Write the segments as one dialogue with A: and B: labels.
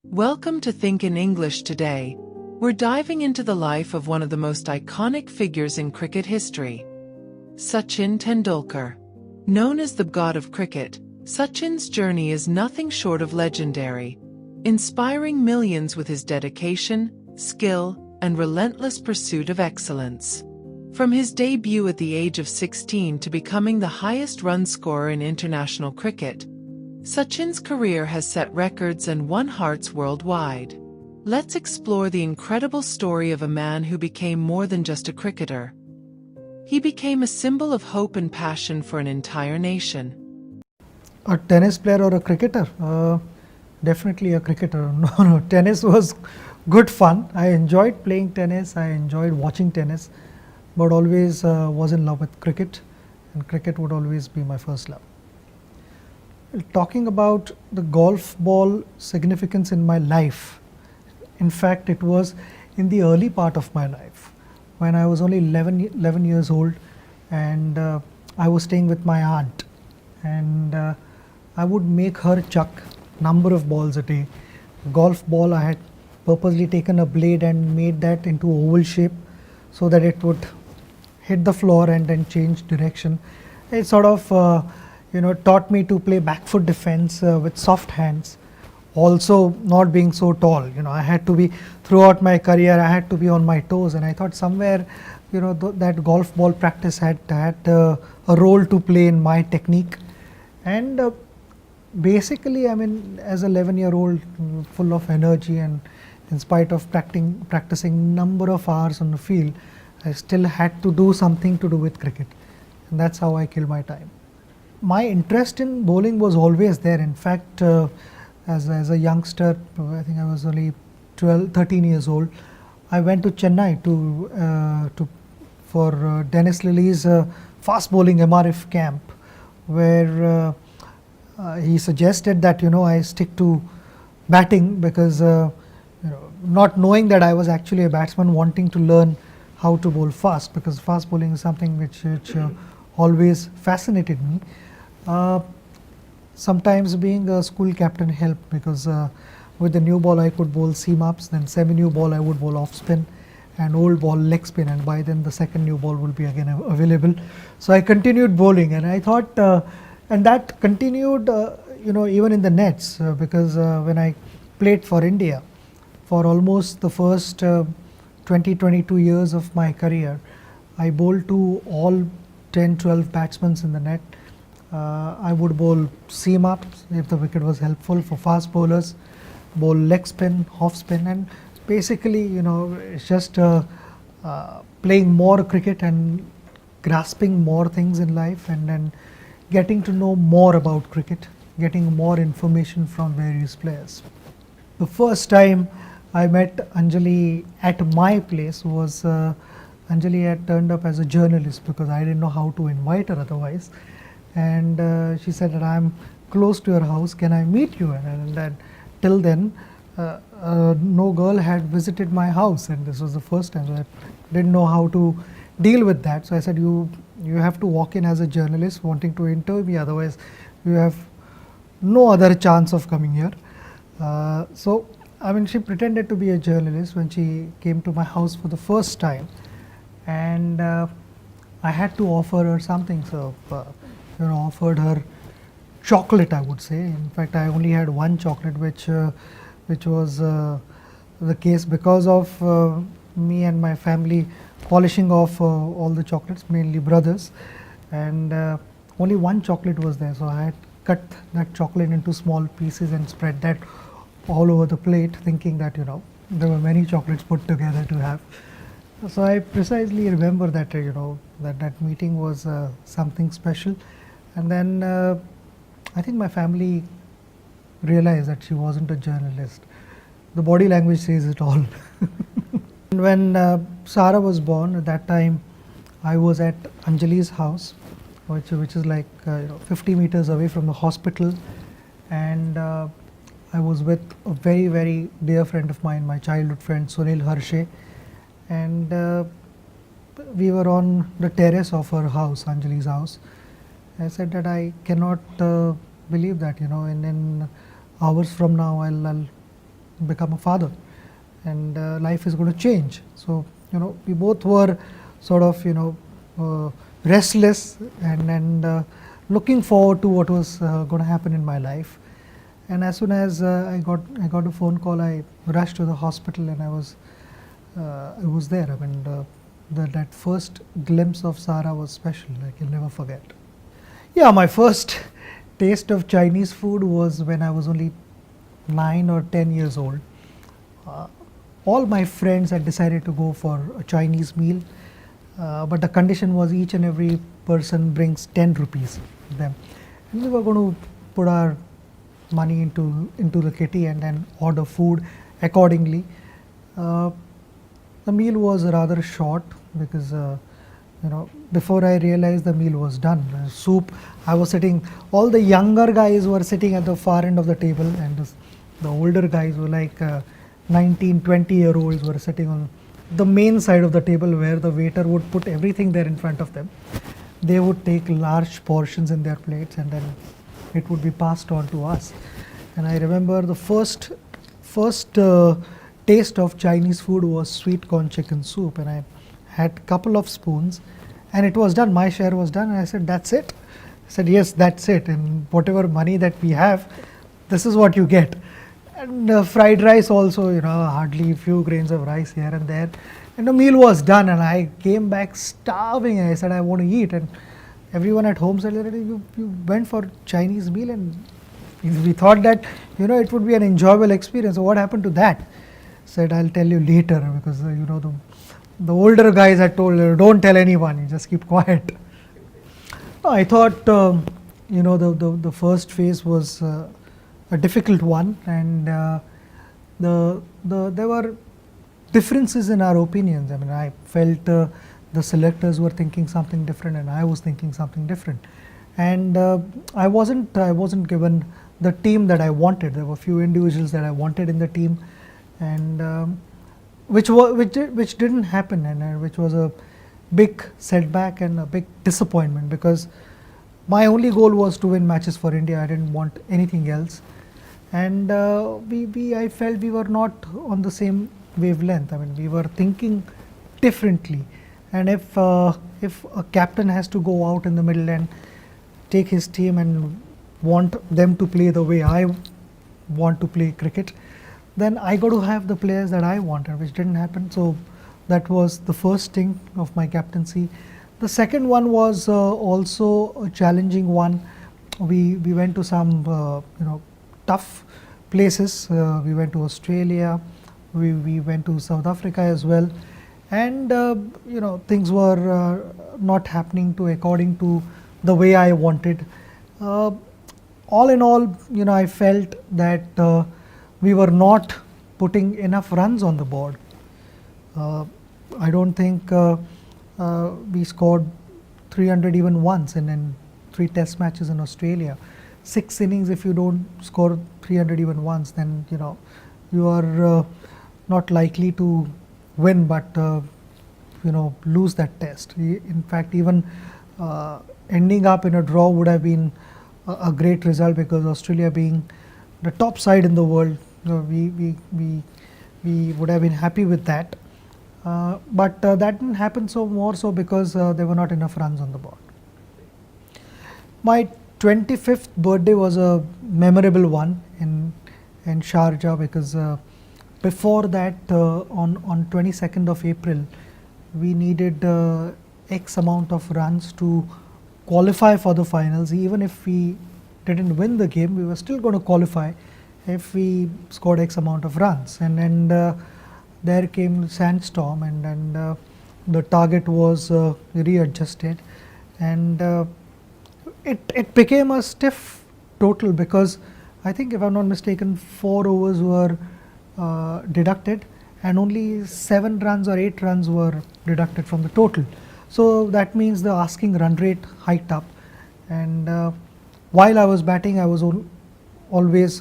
A: Welcome to Think in English today. We're diving into the life of one of the most iconic figures in cricket history, Sachin Tendulkar. Known as the god of cricket, Sachin's journey is nothing short of legendary, inspiring millions with his dedication, skill, and relentless pursuit of excellence. From his debut at the age of 16 to becoming the highest run scorer in international cricket, Sachin's career has set records and won hearts worldwide. Let's explore the incredible story of a man who became more than just a cricketer. He became a symbol of hope and passion for an entire nation.
B: A tennis player or a cricketer? Definitely a cricketer. No, tennis was good fun. I enjoyed playing tennis, I enjoyed watching tennis, but always was in love with cricket, and cricket would always be my first love. Talking about the golf ball significance in my life, in fact it was in the early part of my life when I was only 11 years old, and I was staying with my aunt, and I would make her chuck number of balls a day. Golf ball, I had purposely taken a blade and made that into oval shape so that it would hit the floor and then change direction. It sort of taught me to play back foot defense with soft hands. Also, not being so tall, I had to be, throughout my career, I had to be on my toes, and I thought somewhere, that golf ball practice had a role to play in my technique. And basically, I mean, as an 11-year-old, full of energy, and in spite of practicing number of hours on the field, I still had to do something to do with cricket, and that's how I killed my time. My interest in bowling was always there. In fact, as a youngster, I think I was only 13 years old, I went to Chennai for Dennis Lilly's fast bowling MRF camp, where he suggested that I stick to batting because not knowing that I was actually a batsman, wanting to learn how to bowl fast, because fast bowling is something which always fascinated me. Sometimes being a school captain helped, because with the new ball I could bowl seam ups, then semi-new ball I would bowl off spin, and old ball leg spin, and by then the second new ball will be again available. So I continued bowling, and I thought, and that continued even in the nets, because when I played for India for almost the first 22 years of my career, I bowled to all 10-12 batsmen in the net. I would bowl seam ups if the wicket was helpful for fast bowlers, bowl leg spin, off spin, and basically it's just playing more cricket and grasping more things in life, and then getting to know more about cricket, getting more information from various players. The first time I met Anjali at my place was Anjali had turned up as a journalist, because I didn't know how to invite her otherwise. And she said that I'm close to your house, can I meet you? And till then, no girl had visited my house, and this was the first time. So I didn't know how to deal with that. So I said, you have to walk in as a journalist wanting to interview me, otherwise you have no other chance of coming here. So I mean, she pretended to be a journalist when she came to my house for the first time, and I had to offer her something. So offered her chocolate, I would say. In fact, I only had one chocolate, which was the case because of me and my family polishing off all the chocolates, mainly brothers, and only one chocolate was there. So I had cut that chocolate into small pieces and spread that all over the plate, thinking that there were many chocolates put together to have. So I precisely remember that that meeting was something special. And then I think my family realized that she wasn't a journalist. The body language says it all. When Sara was born, at that time I was at Anjali's house, which is like 50 meters away from the hospital, and I was with a very, very dear friend of mine, my childhood friend Sunil Harshe, and we were on the terrace of her house, Anjali's house. I said that I cannot believe that in hours from now I'll become a father, and life is going to change. So we both were sort of restless and looking forward to what was going to happen in my life. And as soon as I got a phone call, I rushed to the hospital, and I was there. I mean, that first glimpse of Sara was special. Like, you'll never forget. Yeah, my first taste of Chinese food was when I was only 9 or 10 years old. All my friends had decided to go for a Chinese meal, but the condition was each and every person brings 10 rupees with them, and we were going to put our money into the kitty and then order food accordingly. The meal was rather short because before I realized the meal was done. Soup, I was sitting, all the younger guys were sitting at the far end of the table, and the older guys were like 19, 20-year-olds were sitting on the main side of the table, where the waiter would put everything there in front of them. They would take large portions in their plates, and then it would be passed on to us. And I remember the first taste of Chinese food was sweet corn chicken soup, and I had a couple of spoons, and it was done. My share was done, and I said, "That's it." I said, "Yes, that's it. And whatever money that we have, this is what you get." And fried rice also, hardly a few grains of rice here and there. And the meal was done, and I came back starving. And I said, "I want to eat." And everyone at home said, "You went for Chinese meal, and we thought that it would be an enjoyable experience. So what happened to that?" I said, "I'll tell you later," because the older guys had told her, "Don't tell anyone. You just keep quiet." I thought the first phase was a difficult one, and there were differences in our opinions. I mean, I felt the selectors were thinking something different, and I was thinking something different, and I wasn't given the team that I wanted. There were few individuals that I wanted in the team, and which didn't happen, and which was a big setback and a big disappointment, because my only goal was to win matches for India. I didn't want anything else, and I felt we were not on the same wavelength. I mean, we were thinking differently, and if a captain has to go out in the middle and take his team and want them to play the way I want to play cricket, then I got to have the players that I wanted, which didn't happen. So that was the first thing of my captaincy. The second one was also a challenging one. We went to some tough places. We went to Australia, we went to South Africa as well, and things were not happening according to the way I wanted. All in all, I felt that we were not putting enough runs on the board. I don't think we scored 300 even once in 3 test matches in Australia. 6 innings, if you don't score 300 even once, then you are not likely to win, but lose that test. In fact, even ending up in a draw would have been a great result, because Australia being the top side in the world, we would have been happy with that. But that didn't happen, so more so because there were not enough runs on the board. My 25th birthday was a memorable one in Sharjah, because before that, on 22nd of April, we needed X amount of runs to qualify for the finals. Even if we didn't win the game, we were still going to qualify if we scored X amount of runs. And there came sandstorm, and the target was readjusted, and it became a stiff total, because I think, if I'm not mistaken, 4 overs were deducted, and only 7 runs or 8 runs were deducted from the total. So that means the asking run rate hiked up, and while I was batting, I was always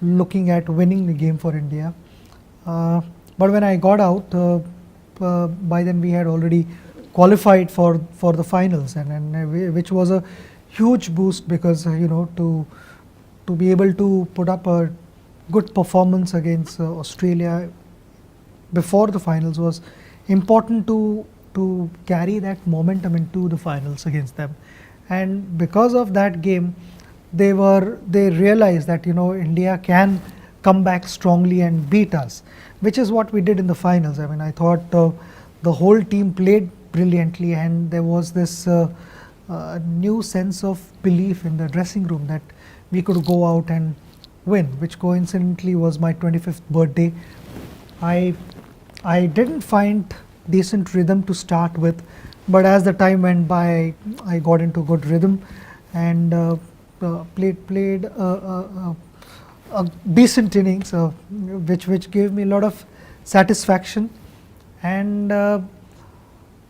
B: looking at winning the game for India. But when I got out, by then we had already qualified for the finals, and which was a huge boost, because to be able to put up a good performance against Australia before the finals was important to carry that momentum into the finals against them. And because of that game, they realized that India can come back strongly and beat us, which is what we did in the finals. I mean, I thought the whole team played brilliantly, and there was this new sense of belief in the dressing room that we could go out and win, which coincidentally was my 25th birthday. I I didn't find decent rhythm to start with, but as the time went by, I got into good rhythm and played a decent innings, which gave me a lot of satisfaction. And above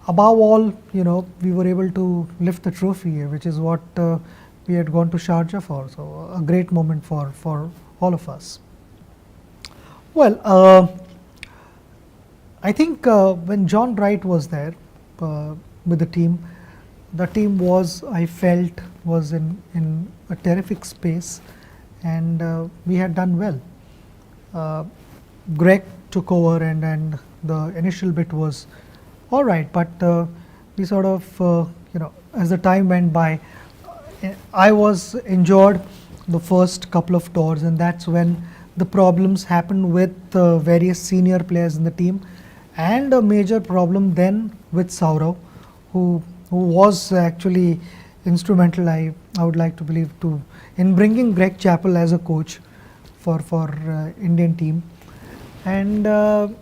B: all, we were able to lift the trophy, which is what we had gone to Sharjah for. So a great moment for all of us. Well, I think when John Wright was there with the team was, I felt, was in a terrific space, and we had done well. Greg took over, and the initial bit was all right, but we sort of, as the time went by, I was injured the first couple of tours, and that's when the problems happened with various senior players in the team, and a major problem then with Saurav, who was actually instrumental, I would like to believe, in bringing Greg Chappell as a coach for Indian team. And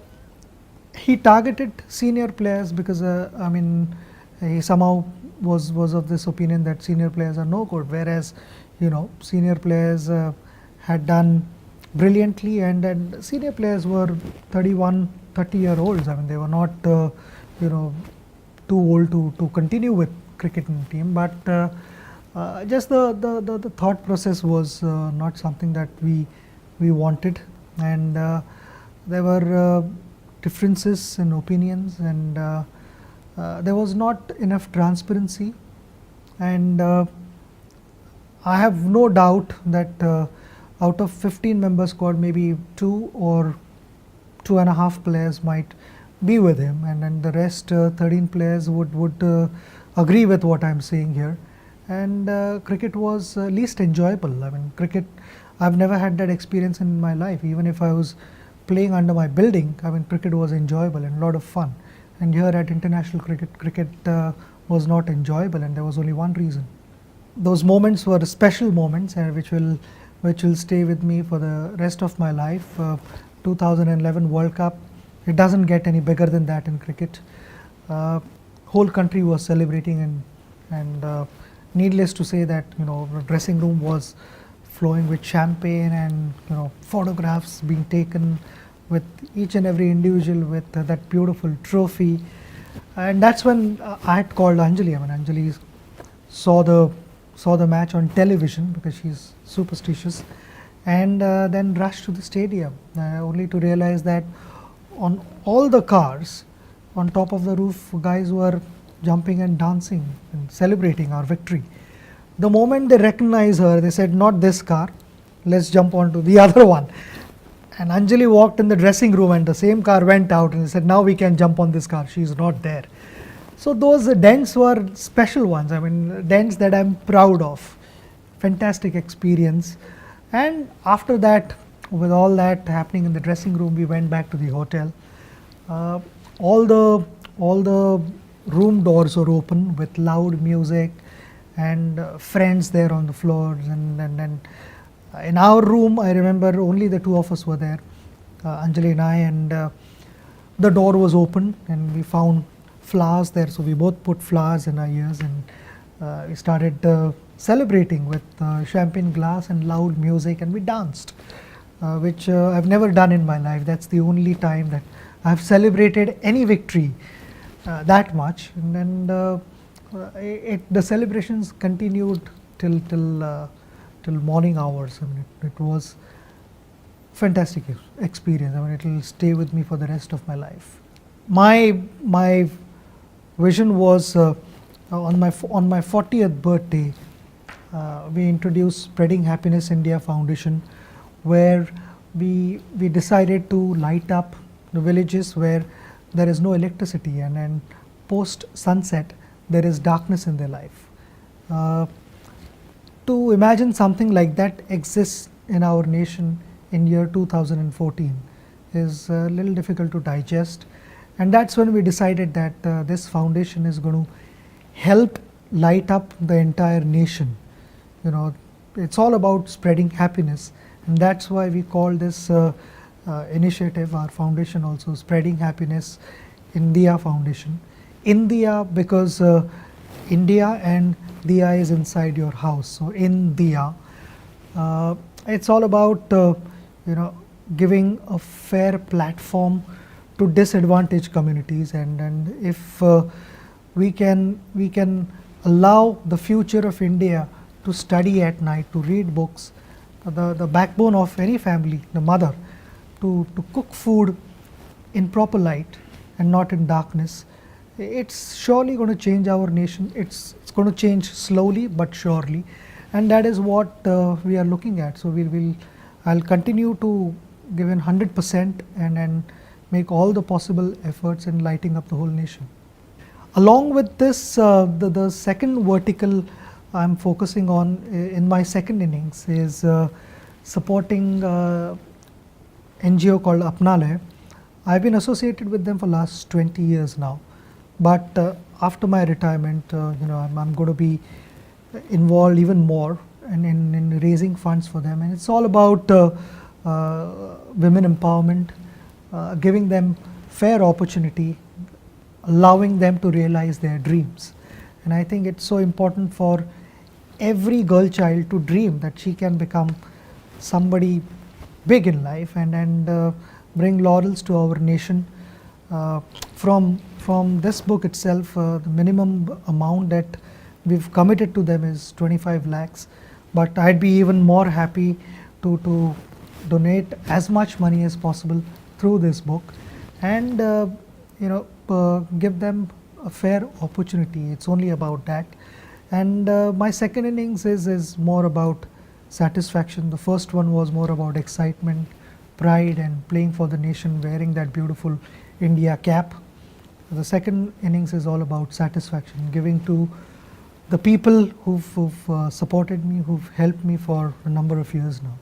B: he targeted senior players because he somehow was of this opinion that senior players are no good, whereas senior players had done brilliantly, and senior players were 30-year-olds. I mean, they were not too old to continue with cricket in the team, but just the thought process was not something that we wanted, and there were differences in opinions, and there was not enough transparency, and I have no doubt that out of 15-member squad, maybe 2 or 2.5 players might be with him, and then the rest 13 players would agree with what I'm saying here. And cricket was least enjoyable. I mean, cricket, I've never had that experience in my life. Even if I was playing under my building, I mean, cricket was enjoyable and a lot of fun. And here at international cricket was not enjoyable, and there was only one reason. Those moments were special moments, which will stay with me for the rest of my life. 2011 World Cup, it doesn't get any bigger than that in cricket. Whole country was celebrating, and needless to say that the dressing room was flowing with champagne, and photographs being taken with each and every individual with that beautiful trophy. And that's when I had called Anjali. I mean, Anjali saw the match on television because she's superstitious, and then rushed to the stadium, only to realize that on all the cars on top of the roof, guys were jumping and dancing and celebrating our victory. The moment they recognized her, they said, "Not this car, let's jump onto the other one." And Anjali walked in the dressing room, and the same car went out, and they said, "Now we can jump on this car, she's not there." So those dents were special ones. I mean, dents that I'm proud of. Fantastic experience. And after that, with all that happening in the dressing room, we went back to the hotel. All the room doors were open with loud music, and friends there on the floors, and in our room, I remember only the two of us were there, Anjali and I, and the door was open, and we found flowers there, so we both put flowers in our ears, and we started celebrating with champagne glass and loud music, and we danced, which I've never done in my life. That's the only time that I've celebrated any victory that much, and then the celebrations continued till morning hours. I mean, it was fantastic experience. I mean, it will stay with me for the rest of my life. My vision was on my 40th birthday, we introduced Spreading Happiness India Foundation, where we decided to light up the villages where there is no electricity, and post sunset there is darkness in their life. Uh, to imagine something like that exists in our nation in year 2014 is a little difficult to digest, and that's when we decided that this foundation is going to help light up the entire nation. You know, it's all about spreading happiness, and that's why we call this initiative, our foundation also, Spreading Happiness India Foundation. India because India and Diya is inside your house, so in Diya. It's all about giving a fair platform to disadvantaged communities, and if we can allow the future of India to study at night, to read books, the backbone of any family, the mother, to cook food in proper light and not in darkness, it's surely going to change our nation. It's going to change slowly but surely, and that is what we are looking at. So I'll continue to give in 100% and make all the possible efforts in lighting up the whole nation. Along with this, the second vertical I'm focusing on in my second innings is supporting NGO called Apnalaya. I've been associated with them for last 20 years now, but after my retirement, I'm going to be involved even more in raising funds for them, and it's all about women empowerment, giving them fair opportunity, allowing them to realize their dreams. And I think it's so important for every girl child to dream that she can become somebody big in life and bring laurels to our nation. From this book itself, the minimum amount that we've committed to them is 25 lakhs, but I'd be even more happy to donate as much money as possible through this book, and give them a fair opportunity. It's only about that. And my second innings is more about satisfaction. The first one was more about excitement, pride, and playing for the nation, wearing that beautiful India cap. The second innings is all about satisfaction, giving to the people who've supported me, who've helped me for a number of years now.